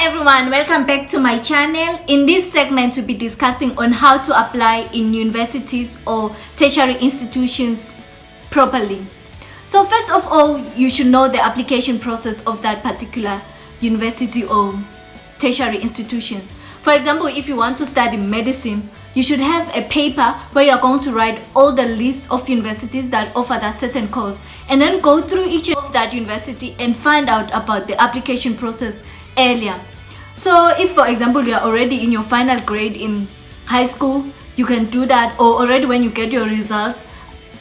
everyone, welcome back to my channel. In this segment we'll be discussing on how to apply in universities or tertiary institutions properly. So first of all, you should know the application process of that particular university or tertiary institution. For example, if you want to study medicine, you should have a paper where you're going to write all the list of universities that offer that certain course, and then go through each of that university and find out about the application process earlier. So if, for example, you are already in your final grade in high school, you can do that, or already when you get your results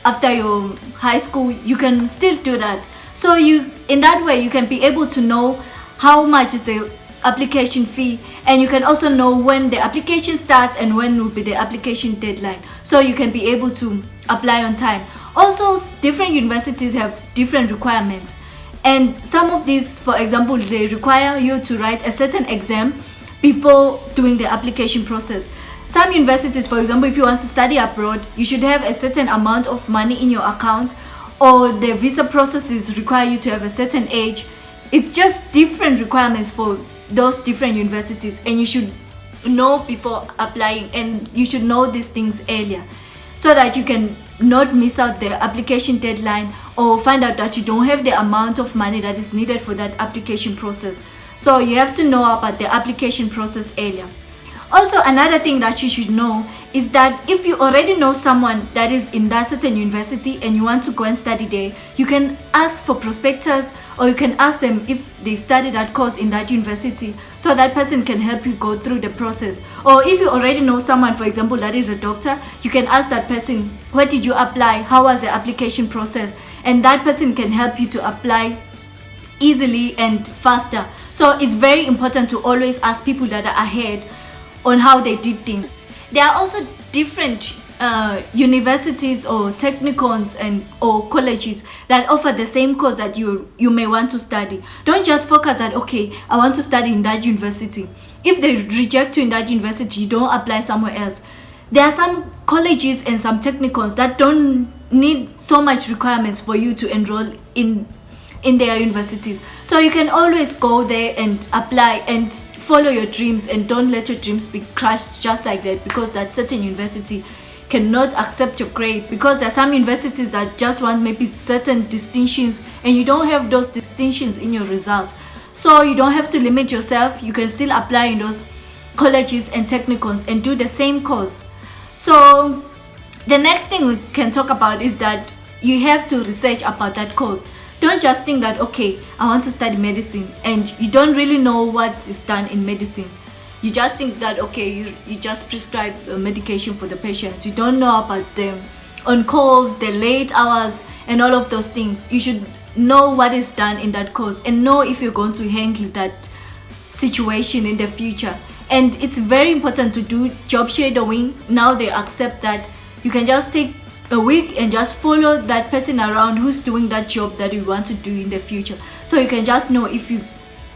after your high school, you can still do that. So in that way you can be able to know how much is the application fee, and you can also know when the application starts and when will be the application deadline, so you can be able to apply on time. Also, different universities have different requirements, and some of these, for example, they require you to write a certain exam before doing the application process. Some universities, for example, if you want to study abroad, you should have a certain amount of money in your account, or the visa processes require you to have a certain age. It's just different requirements for those different universities, and you should know before applying, and you should know these things earlier so that you can not miss out the application deadline or find out that you don't have the amount of money that is needed for that application process. So you have to know about the application process earlier. Also, another thing that you should know is that if you already know someone that is in that certain university and you want to go and study there, you can ask for prospectors, or you can ask them if they study that course in that university, so that person can help you go through the process. Or if you already know someone, for example, that is a doctor, you can ask that person, where did you apply, how was the application process, and that person can help you to apply easily and faster. So it's very important to always ask people that are ahead on how they did things. There are also different universities or technicons or colleges that offer the same course that you may want to study. Don't just focus that, okay, I want to study in that university. If they reject you in that university, you don't apply somewhere else. There are some colleges and some technicons that don't need so much requirements for you to enroll in their universities. So you can always go there and apply and follow your dreams, and don't let your dreams be crushed just like that because that certain university cannot accept your grade, because there are some universities that just want maybe certain distinctions and you don't have those distinctions in your results. So you don't have to limit yourself. You can still apply in those colleges and technicons and do the same course. So the next thing we can talk about is that you have to research about that course. Don't just think that, okay, I want to study medicine, and you don't really know what is done in medicine. You just think that, okay, you just prescribe medication for the patient. You don't know about the on calls, the late hours, and all of those things. You should know what is done in that course and know if you're going to handle that situation in the future. And it's very important to do job shadowing. Now they accept that you can just take a week and just follow that person around who's doing that job that you want to do in the future, so you can just know if you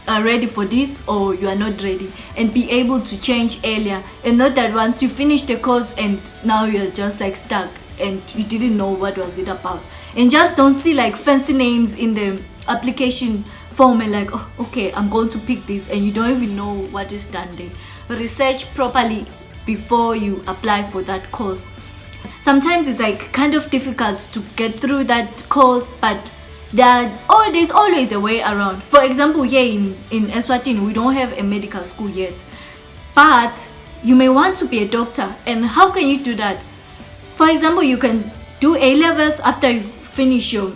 are ready for this or you are not ready, and be able to change earlier, and not that once you finish the course and now you're just like stuck and you didn't know what was it about. And just don't see like fancy names in the application form and like, oh, okay, I'm going to pick this, and you don't even know what is done there. Research properly before you apply for that course. Sometimes it's like kind of difficult to get through that course, but there's always a way around. For example, here in Eswatini, we don't have a medical school yet, but you may want to be a doctor. And how can you do that? For example, you can do A-levels after you finish your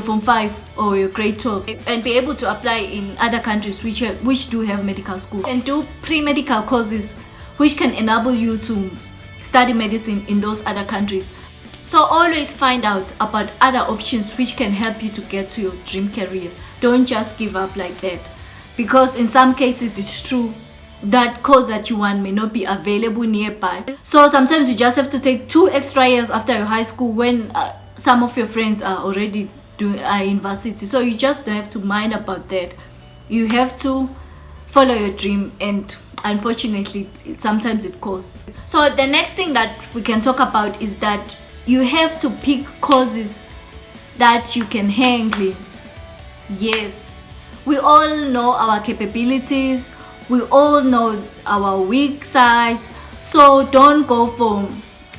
Form 5 or your grade 12, and be able to apply in other countries which do have medical school, and do pre-medical courses which can enable you to study medicine in those other countries. So always find out about other options which can help you to get to your dream career. Don't just give up like that, because in some cases it's true that course that you want may not be available nearby. So sometimes you just have to take 2 extra years after your high school when some of your friends are already doing university. So you just don't have to mind about that. You have to follow your dream, and unfortunately sometimes it costs. So the next thing that we can talk about is that you have to pick courses that you can handle. Yes, we all know our capabilities, We all know our weak sides, so don't go for,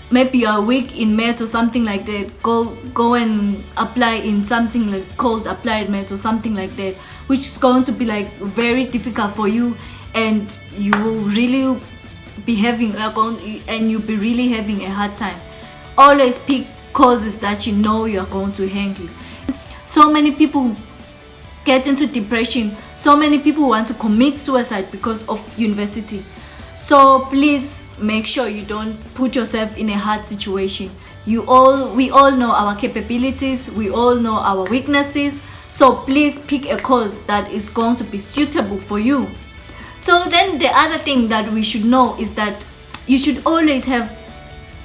maybe you are weak in maths or something like that, go and apply in something like called applied maths or something like that, which is going to be like very difficult for you, and you will really be having a hard time. Always pick courses that you know you are going to handle. So many people get into depression, so many people want to commit suicide because of university. So please make sure you don't put yourself in a hard situation. We all know our capabilities, we all know our weaknesses, so please pick a course that is going to be suitable for you. So then the other thing that we should know is that you should always have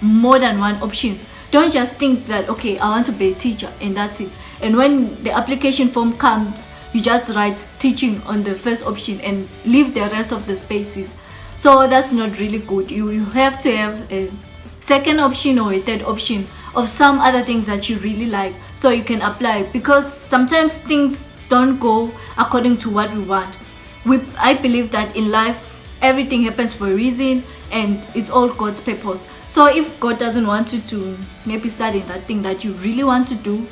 more than one options. Don't just think that, okay, I want to be a teacher and that's it, and when the application form comes, you just write teaching on the first option and leave the rest of the spaces. So that's not really good. You have to have a second option or a third option of some other things that you really like, so you can apply, because sometimes things don't go according to what we want. I believe that in life everything happens for a reason, and it's all God's purpose. So if God doesn't want you to maybe study that thing that you really want to do,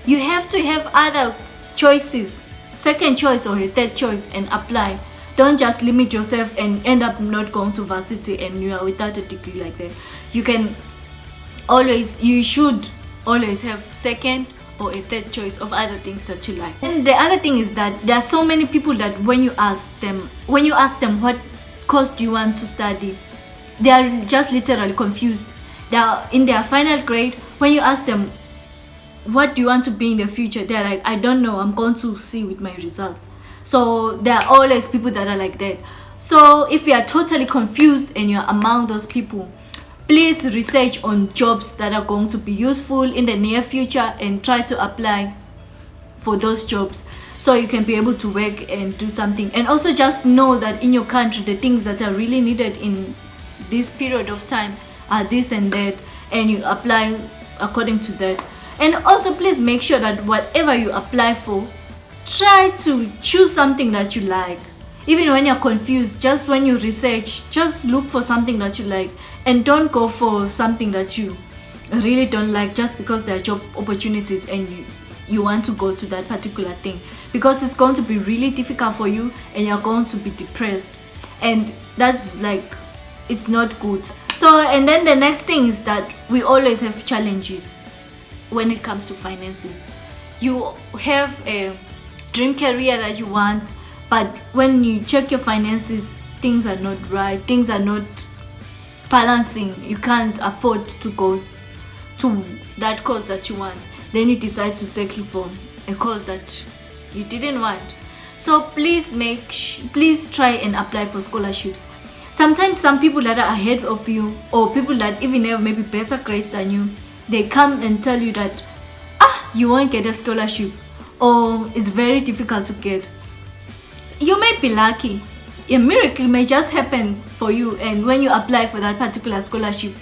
you have to have other choices, second choice or a third choice, and apply. Don't just limit yourself and end up not going to varsity and you are without a degree like that. You should always have second or a third choice of other things that you like. And the other thing is that there are so many people that when you ask them what course do you want to study, they are just literally confused. They are in their final grade. When you ask them what do you want to be in the future, they're like, I don't know, I'm going to see with my results. So there are always people that are like that. So if you are totally confused and you're among those people, please research on jobs that are going to be useful in the near future and try to apply for those jobs so you can be able to work and do something. And also just know that in your country, the things that are really needed in this period of time are this and that, and you apply according to that. And also please make sure that whatever you apply for, try to choose something that you like. Even when you're confused, just when you research, just look for something that you like, and don't go for something that you really don't like just because there are job opportunities and you want to go to that particular thing, because it's going to be really difficult for you and you're going to be depressed, and that's like, it's not good. So, and then the next thing is that we always have challenges when it comes to finances. You have a dream career that you want, but when you check your finances, things are not right, things are not balancing, you can't afford to go to that course that you want, then you decide to settle for a course that you didn't want. So please try and apply for scholarships. Sometimes some people that are ahead of you, or people that even have maybe better grades than you, they come and tell you that you won't get a scholarship, or it's very difficult to get. You may be lucky, a miracle may just happen for you, and when you apply for that particular scholarship,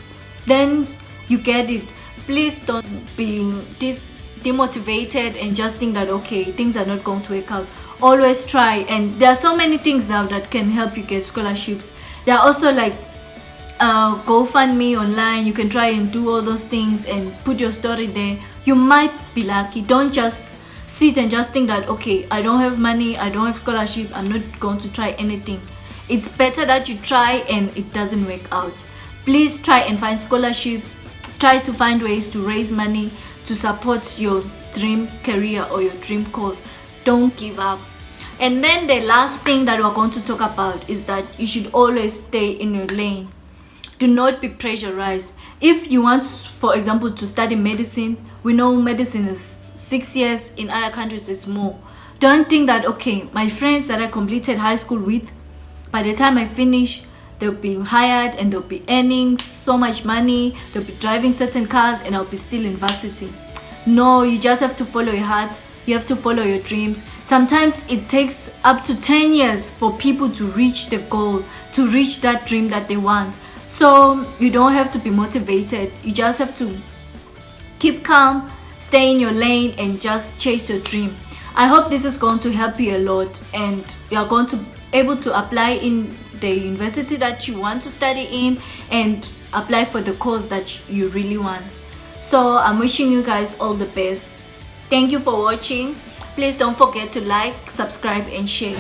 then you get it. Please don't be demotivated and just think that, okay, things are not going to work out. Always try, and there are so many things now that can help you get scholarships. There are also like GoFundMe online. You can try and do all those things and put your story there. You might be lucky. Don't just sit and just think that, okay, I don't have money, I don't have scholarship, I'm not going to try anything. It's better that you try and it doesn't work out. Please try and find scholarships. Try to find ways to raise money to support your dream career or your dream course. Don't give up. And then the last thing that we're going to talk about is that you should always stay in your lane. Do not be pressurized. If you want, for example, to study medicine, we know medicine is 6 years, in other countries it's more. Don't think that, okay, my friends that I completed high school with, by the time I finish, they'll be hired and they'll be earning so much money, they'll be driving certain cars, and I'll be still in varsity. No, you just have to follow your heart. You have to follow your dreams. Sometimes it takes up to 10 years for people to reach the goal, to reach that dream that they want. So you don't have to be motivated. You just have to keep calm, stay in your lane, and just chase your dream. I hope this is going to help you a lot, and you are going to able to apply in the university that you want to study in and apply for the course that you really want. So I'm wishing you guys all the best. Thank you for watching. Please don't forget to like, subscribe and share.